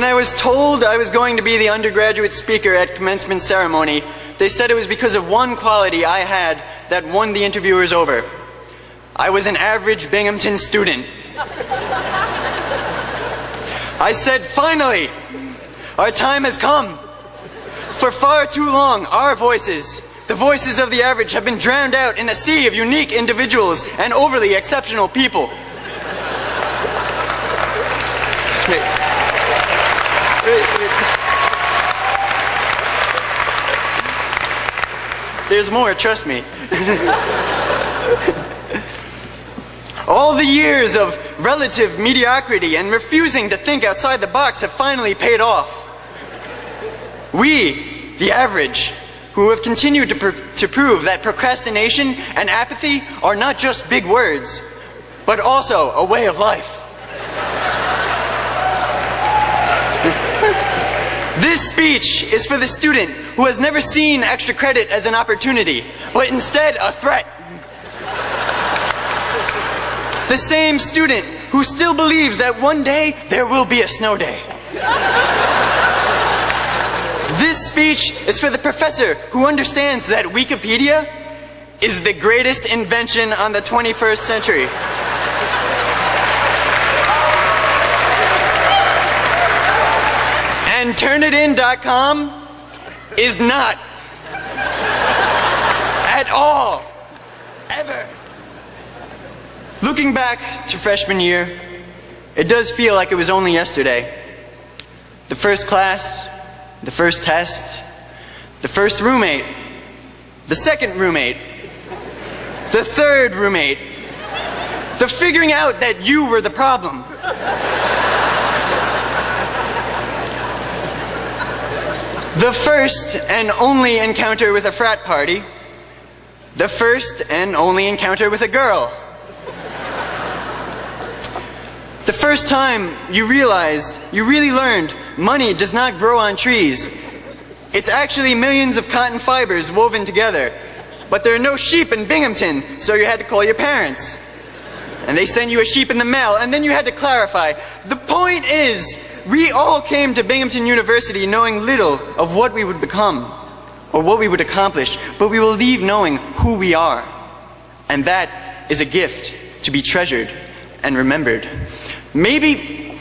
When I was told I was going to be the undergraduate speaker at commencement ceremony, they said it was because of one quality I had that won the interviewers over. I was an average Binghamton student. I said, finally, our time has come. For far too long, our voices, the voices of the average, have been drowned out in a sea of unique individuals and overly exceptional people. There's more, trust me. All the years of relative mediocrity and refusing to think outside the box have finally paid off. We, the average, who have continued to prove that procrastination and apathy are not just big words, but also a way of life. This speech is for the student who has never seen extra credit as an opportunity, but instead a threat. The same student who still believes that one day there will be a snow day. This speech is for the professor who understands that Wikipedia is the greatest invention on the 21st century. And Turnitin.com is not. At all. Ever. Looking back to freshman year, it does feel like it was only yesterday. The first class, the first test, the first roommate, the second roommate, the third roommate, the figuring out that you were the problem. The first and only encounter with a frat party. The first and only encounter with a girl. The first time you realized, you really learned, money does not grow on trees. It's actually millions of cotton fibers woven together. But there are no sheep in Binghamton, so you had to call your parents. And they sent you a sheep in the mail, and then you had to clarify. The point is, we all came to Binghamton University knowing little of what we would become or what we would accomplish, but we will leave knowing who we are. And that is a gift to be treasured and remembered. Maybe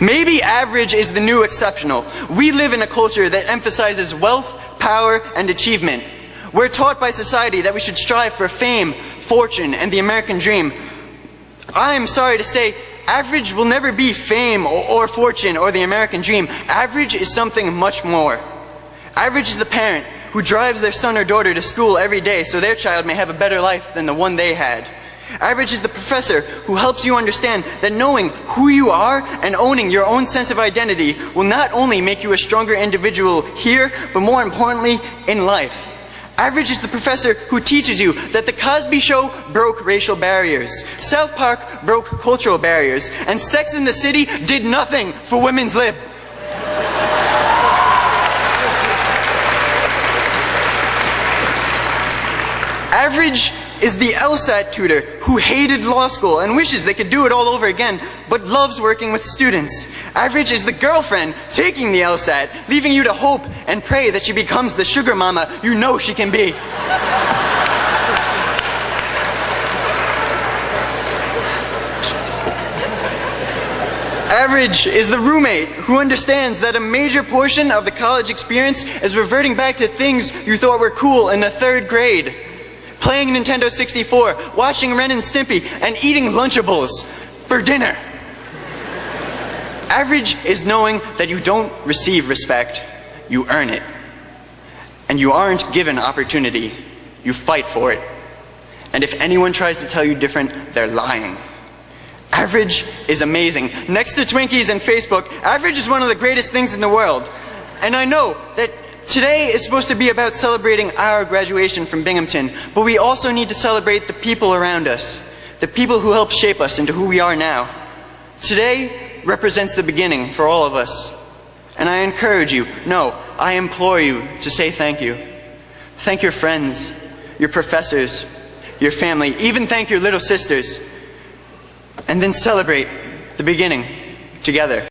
average is the new exceptional. We live in a culture that emphasizes wealth, power, and achievement. We're taught by society that we should strive for fame, fortune, and the American dream. I'm sorry to say, average will never be fame or fortune or the American dream. Average is something much more. Average is the parent who drives their son or daughter to school every day so their child may have a better life than the one they had. Average is the professor who helps you understand that knowing who you are and owning your own sense of identity will not only make you a stronger individual here, but more importantly, in life. Average is the professor who teaches you that the Cosby Show broke racial barriers, South Park broke cultural barriers, and Sex and the City did nothing for women's lib. Average is the LSAT tutor who hated law school and wishes they could do it all over again, but loves working with students. Average is the girlfriend taking the LSAT, leaving you to hope and pray that she becomes the sugar mama you know she can be. Average is the roommate who understands that a major portion of the college experience is reverting back to things you thought were cool in the 3rd grade. Playing Nintendo 64, watching Ren and Stimpy, and eating Lunchables for dinner. Average is knowing that you don't receive respect, you earn it. And you aren't given opportunity, you fight for it. And if anyone tries to tell you different, they're lying. Average is amazing. Next to Twinkies and Facebook, average is one of the greatest things in the world. And I know that today is supposed to be about celebrating our graduation from Binghamton, but we also need to celebrate the people around us, the people who helped shape us into who we are now. Today represents the beginning for all of us. And I encourage you, no, I implore you to say thank you. Thank your friends, your professors, your family, even thank your little sisters. And then celebrate the beginning together.